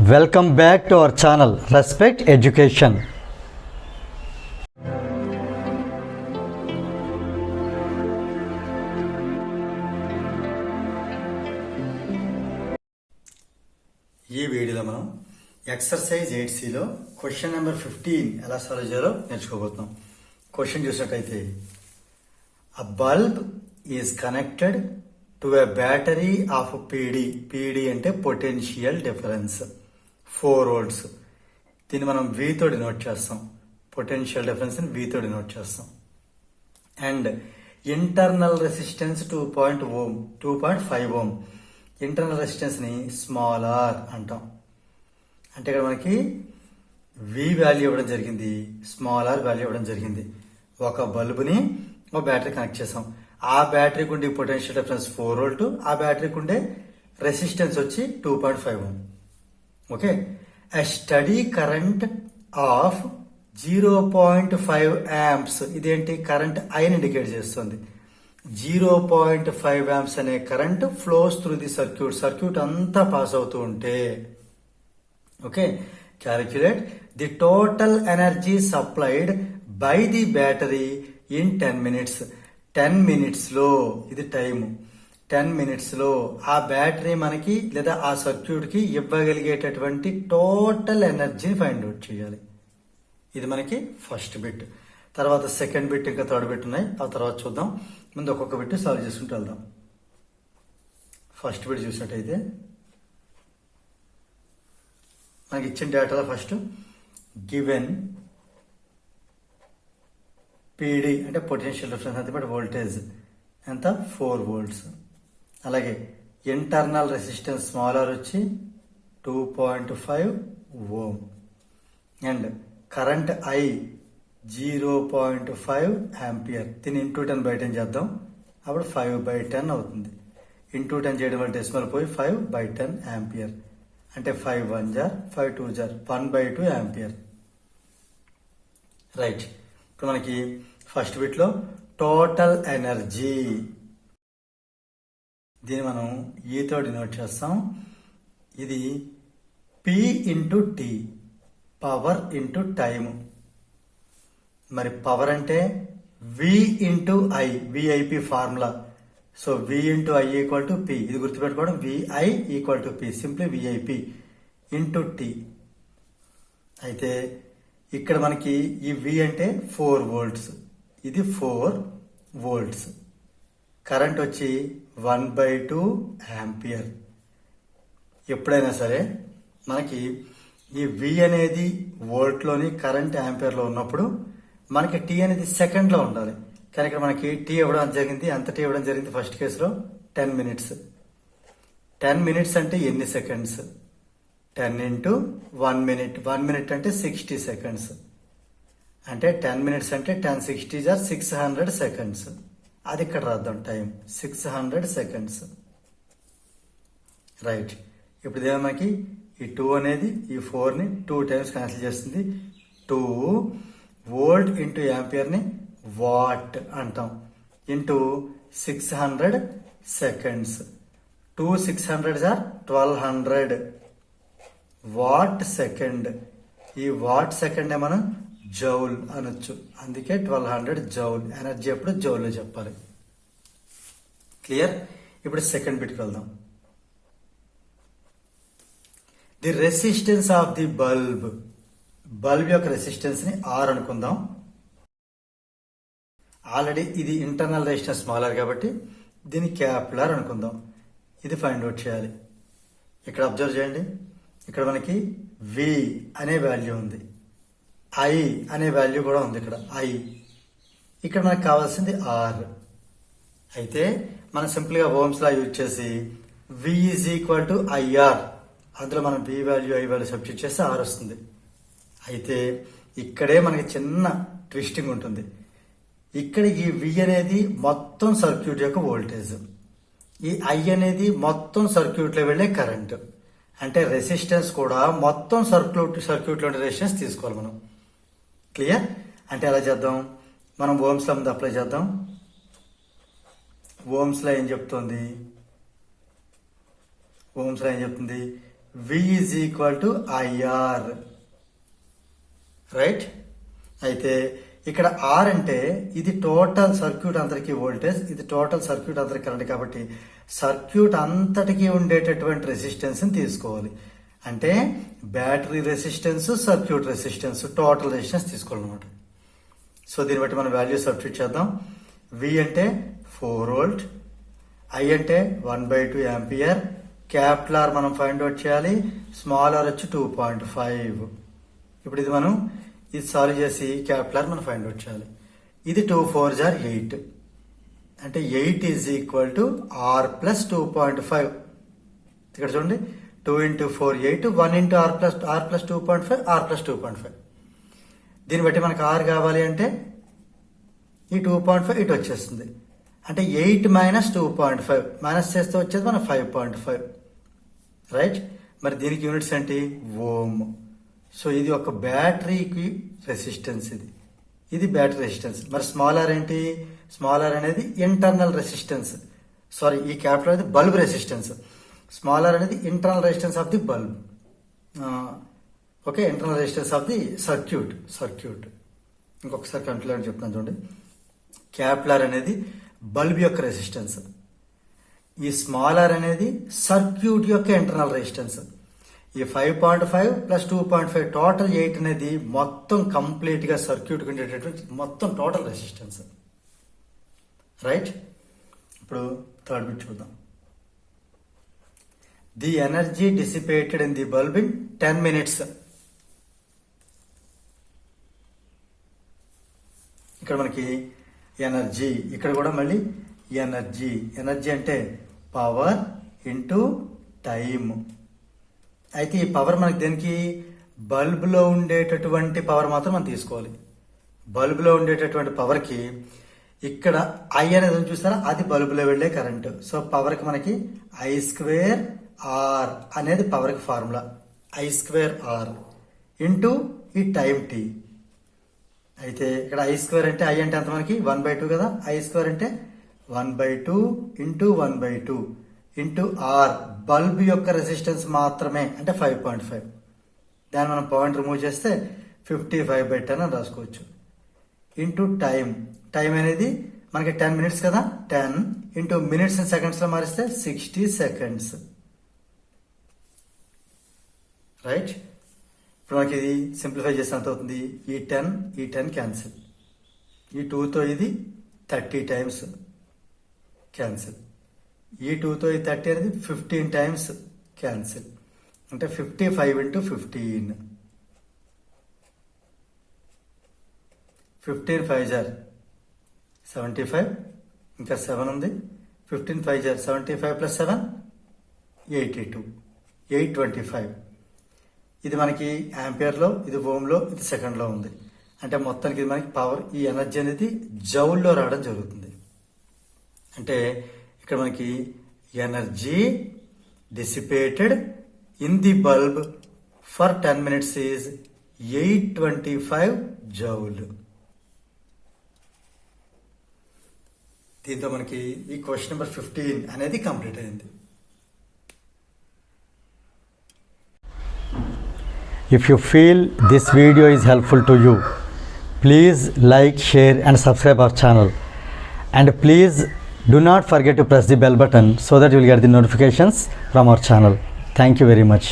Welcome back to our channel respect education. ఈ వీడియోలో మనం ఎక్సర్సైజ్ 8Cలో క్వశ్చన్ నెంబర్ 15 ఎలా సాల్వ్ చేయాలో నేర్చుకోబోతున్నాం. క్వశ్చన్ చూసినట్టయితే, a bulb is connected to a battery of PD అంటే పొటెన్షియల్ డిఫరెన్స్ 4 volts. దీన్ని మనం V తో డినోట్ చేస్తాం. పొటెన్షియల్ డిఫరెన్స్ ని V తో డినోట్ చేస్తాం. And internal resistance 2.5 ohm. Internal resistance ని స్మాల్ r అంటాం. అంటే ఇక్కడ మనకి V వాల్యూ ఇవ్వడం జరిగింది, స్మాల్ r వాల్యూ ఇవ్వడం జరిగింది. ఒక బల్బుని ఒక బ్యాటరీ కనెక్ట్ చేసాం. ఆ బ్యాటరీకి ఉండే పొటెన్షియల్ డిఫరెన్స్ 4 volt, ఆ బ్యాటరీకి ఉండే రెసిస్టెన్స్ వచ్చి 2.5 ohm. Okay, a steady current of 0.5 amps. ఇదేంటి? కరెంట్ ఐని ఇండికేట్ చేస్తుంది. 0.5 amps అనే current flows through the circuit అంతా పాస్ అవుతూ ఉంటే, okay, calculate the total energy supplied by the battery in 10 minutes. 10 minutes లో, ఇది టైము, 10 minutes లో ఆ బ్యాటరీ మనకి లేదా ఆ సర్క్యూట్ కి ఇవ్వగలిగేటటువంటి టోటల్ ఎనర్జీని ఫైండ్ అవుట్ చేయాలి. ఇది మనకి ఫస్ట్ బిట్. తర్వాత సెకండ్ బిట్, ఇంకా థర్డ్ బిట్ ఉన్నాయి, ఆ తర్వాత చూద్దాం. ముందు ఒక్కొక్క బిట్ సాల్వ్ చేసుకుంటూ వెళ్దాం. ఫస్ట్ బిట్ చూసినట్టయితే మనకి ఇచ్చిన డేటాలో ఫస్ట్ గివెన్ పీడీ అంటే పొటెన్షియల్ డిఫరెన్స్ అంతే, బట్ వోల్టేజ్ ఎంత? 4 volts. అలాగే ఇంటర్నల్ రెసిస్టెన్స్ స్మాల్ r వచ్చి 2.5 ohm. And current I 0.5 ampere. దీన్ని ఇంటూ 10/10 చేద్దాం, అప్పుడు 5/10 అవుతుంది. ఇంటూ 10 చేయడం వల్ల డెసిమల్ పోయి 5/10 ampere. అంటే 5 1 jar 5 2 jar 1/2 ampere. రైట్, ఇప్పుడు మనకి ఫస్ట్ బిట్ లో టోటల్ ఎనర్జీ, దీన్ని మనం E తో డినోట్ చేస్తాం. ఇది P into T, power into time. మరి పవర్ అంటే V into I, VIP formula. So V into I equal to P. ఇది గుర్తుపెట్టుకోవడం, VI equal to P, simply VIP into T. అయితే ఇక్కడ మనకి ఈ V అంటే 4 volts, ఇది 4 volts. కరెంట్ వచ్చి 1/2 ampere. ఎప్పుడైనా సరే మనకి ఈ V అనేది వోల్ట్లోని కరెంట్ ఆంపియర్లో ఉన్నప్పుడు మనకి T అనేది సెకండ్లో ఉండాలి. కానీ ఇక్కడ మనకి T ఇవ్వడం జరిగింది. అంత T ఇవ్వడం జరిగింది ఫస్ట్ కేసులో 10 minutes. 10 minutes అంటే ఎన్ని సెకండ్స్? 10 into 1 minute. 1 minute అంటే 60 seconds. అంటే 10 minutes అంటే 10 60s are 600 seconds. అది ఇక్కడ రాద్దాం, టైం 600 seconds. రైట్, ఇప్పుడు ఇదేమో మనకి ఈ 2 అనేది ఈ 4ని 2 times క్యాన్సిల్ చేస్తుంది. 2 volt ఇంటూ యాంపియర్ని వాట్ అంటాం, into 600 seconds. 2 600s are 1200 watt second. ఈ వాట్ సెకండ్ మనం జౌల్ అనొచ్చు, అందుకే 1200 జౌల్. ఎనర్జీ ఎప్పుడు జౌల్లో చెప్పాలి. క్లియర్? ఇప్పుడు సెకండ్ బిట్కి వెళ్దాం. The resistance of the bulb. Bulb యొక్క రెసిస్టెన్స్ ని R అనుకుందాం. ఆల్రెడీ ఇది ఇంటర్నల్ రెసిస్టెన్స్ స్మాలర్ కాబట్టి దీన్ని క్యాపిలర్ అనుకుందాం. ఇది ఫైండ్ అవుట్ చేయాలి. ఇక్కడ అబ్జర్వ్ చేయండి, ఇక్కడ మనకి V అనే వాల్యూ ఉంది, I అనే వాల్యూ కూడా ఉంది. ఇక్కడ I, ఇక్కడ మనకు కావాల్సింది R. అయితే మనం సింపుల్ గా ఓమ్స్ లా యూజ్ చేసి V is equal to IR, అందులో మనం V value I value substitute చేస్తే R వస్తుంది. అయితే ఇక్కడే మనకి చిన్న ట్విస్టింగ్ ఉంటుంది. ఇక్కడ ఈ V అనేది మొత్తం సర్క్యూట్ యొక్క వోల్టేజ్, ఈ I అనేది మొత్తం సర్క్యూట్ లో వెళ్లే కరెంట్. అంటే రెసిస్టెన్స్ కూడా మొత్తం సర్క్యూట్ లోని రెసిస్టెన్స్ తీసుకోవాలి మనం. క్లియర్? అంటే ఎలా చేద్దాం? మనం ఓమ్స్ లా ముందు అప్లై చేద్దాం. ఓమ్స్ లా ఏం చెప్తుంది? V is equal to IR, right. అయితే ఇక్కడ R అంటే ఇది టోటల్ సర్క్యూట్ అంతటికి వోల్టేజ్, ఇది టోటల్ సర్క్యూట్ అంతటికి కరెంట్, కాబట్టి సర్క్యూట్ అంతటికి ఉండేటటువంటి రెసిస్టెన్స్ ని తీసుకోవాలి. అంటే battery resistance, circuit resistance, total resistance తీసుకోవాలన్నమాట. సో దీన్ని బట్టి మనం వాల్యూ సబ్స్టిట్యూట్ చేద్దాం. V అంటే 4 వోల్ట్, I అంటే 1/2 యాంపియర్, క్యాపిటల్ R మనం ఫైండ్ అవుట్ చేయాలి, స్మాల్ r వచ్చి 2.5. ఇప్పుడు ఇది మనం ఇది సాల్వ్ చేసి క్యాపిటల్ R మనం ఫైండ్ అవుట్ చేయాలి. ఇది 2 4s are 8, అంటే 8 is equal to R plus 2.5. ఇక్కడ చూడండి, 2 into 4 8, 1 into R plus 2.5, R plus 2.5. దీన్ని బట్టి మనకు R కావాలి అంటే ఈ 2.5 ఇటు వచ్చేస్తుంది, అంటే 8 మైనస్ 2.5 మైనస్ చేస్తే వచ్చేది మన 5.5, రైట్. మరి దీనికి యూనిట్స్ ఏంటి? ఓమ్. సో ఇది ఒక బ్యాటరీకి రెసిస్టెన్స్, ఇది బ్యాటరీ రెసిస్టెన్స్. మరి స్మాల్ r ఏంటి? స్మాల్ r అనేది ఇంటర్నల్ రెసిస్టెన్స్, సారీ ఈ క్యాపిటల్ అనేది బల్బ్ రెసిస్టెన్స్. స్మాల్ r అనేది internal resistance of the bulb, okay, internal resistance of the circuit. ఇంకొకసారి కంట్రోల్ చెప్తున్నాను చూడండి. క్యాపిటల్ R అనేది బల్బ్ యొక్క రెసిస్టెన్స్, ఈ స్మాల్ r అనేది సర్క్యూట్ యొక్క ఇంటర్నల్ రెసిస్టెన్స్. ఈ 5.5 ప్లస్ 2.5 టోటల్ 8 అనేది మొత్తం కంప్లీట్ గా సర్క్యూట్ ఉండేటటువంటి మొత్తం టోటల్ రెసిస్టెన్స్, రైట్. ఇప్పుడు థర్డ్ బిట్ చూద్దాం. The energy dissipated in the bulb in 10 minutes. ఇక్కడ మనకి ఎనర్జీ, ఇక్కడ కూడా మళ్ళీ ఎనర్జీ అంటే పవర్ ఇంటూ టైమ్. అయితే ఈ పవర్ మనకి దేనికి? బల్బులో ఉండేటటువంటి పవర్ మాత్రం మనం తీసుకోవాలి. బల్బులో ఉండేటటువంటి పవర్కి ఇక్కడ I అనేది చూస్తారా, అది బల్బులో వెళ్లే కరెంటు. సో పవర్కి మనకి I²R అనేది పవర్కి ఫార్ములా, I²R ఇంటూ ఈ టైం T. అయితే ఇక్కడ I² అంటే I అంటే అంత మనకి 1/2 కదా, I² అంటే 1/2 ఇంటూ 1/2 ఇంటూ R, బల్బ్ యొక్క రెసిస్టెన్స్ మాత్రమే, అంటే 5.5. దాన్ని మనం పాయింట్ రిమూవ్ చేస్తే 55/10 అని రాసుకోవచ్చు. ఇంటూ టైం అనేది మనకి 10 minutes కదా, 10 ఇంటూ మినిట్స్ అండ్ సెకండ్స్ లో మారిస్తే 60 seconds, రైట్. ఇప్పుడు మనకి ఇది సింప్లిఫై చేస్తే ఎంత అవుతుంది? ఈ 10 క్యాన్సిల్, ఈ 2తో ఇది 30 times క్యాన్సిల్, ఈ 2తో ఈ 30 అనేది 15 times క్యాన్సిల్, అంటే 55 into 15. 15 5s are 75, ఇంకా 7 ఉంది. 15 5s are 75 plus 7 82, 825. ఇది మనకి యాంపియర్ లో, ఇది ఓమ్ లో, ఇది సెకండ్ లో ఉంది. అంటే మొత్తానికి ఇది మనకి పవర్, ఈ ఎనర్జీ అనేది జౌల్లో రావడం జరుగుతుంది. అంటే ఇక్కడ మనకి energy dissipated in the bulb for 10 minutes is 825 joule. దీంతో మనకి ఈ క్వశ్చన్ నెంబర్ 15 అనేది కంప్లీట్ అయింది. If you feel this video is helpful to you, please like, share and subscribe our channel. And please do not forget to press the bell button so that you will get the notifications from our channel. Thank you very much.